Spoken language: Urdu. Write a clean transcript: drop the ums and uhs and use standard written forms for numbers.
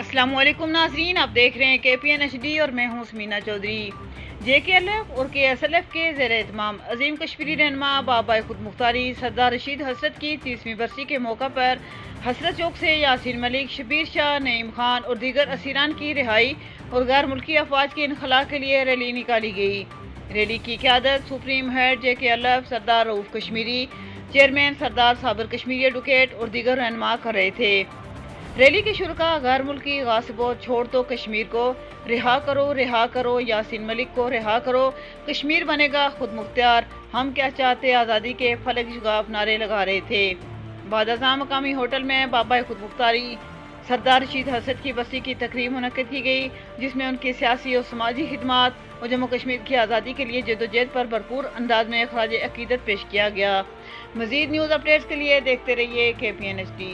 السلام علیکم ناظرین، آپ دیکھ رہے ہیں KPN HD اور میں ہوں سمینا چودھری۔ JKLF اور KSLF کے زیر اہتمام عظیم کشمیری رہنما بابا خود مختاری سردار رشید حسرت کی 30ویں برسی کے موقع پر حسرت چوک سے یاسین ملک، شبیر شاہ، نعیم خان اور دیگر اسیران کی رہائی اور غیر ملکی افواج کے انخلاء کے لیے ریلی نکالی گئی۔ ریلی کی قیادت سپریم ہیڈ JKLF سردار رؤف کشمیری، چیئرمین سردار صابر کشمیری ایڈوکیٹ اور دیگر رہنما کر رہے تھے۔ ریلی کے شرکاء غیر ملکی غاصبوں چھوڑ دو کشمیر کو، رہا کرو یاسین ملک کو رہا کرو، کشمیر بنے گا خود مختار، ہم کیا چاہتے آزادی کے فلک شگاف نعرے لگا رہے تھے۔ بعد ازاں مقامی ہوٹل میں بابا خود مختاری سردار رشید حسرت کی برسی کی تقریب منعقد کی گئی، جس میں ان کی سیاسی اور سماجی خدمات اور جموں کشمیر کی آزادی کے لیے جدوجہد پر بھرپور انداز میں خراج عقیدت پیش کیا گیا۔ مزید نیوز اپڈیٹس کے لیے دیکھتے رہیے KPN HD۔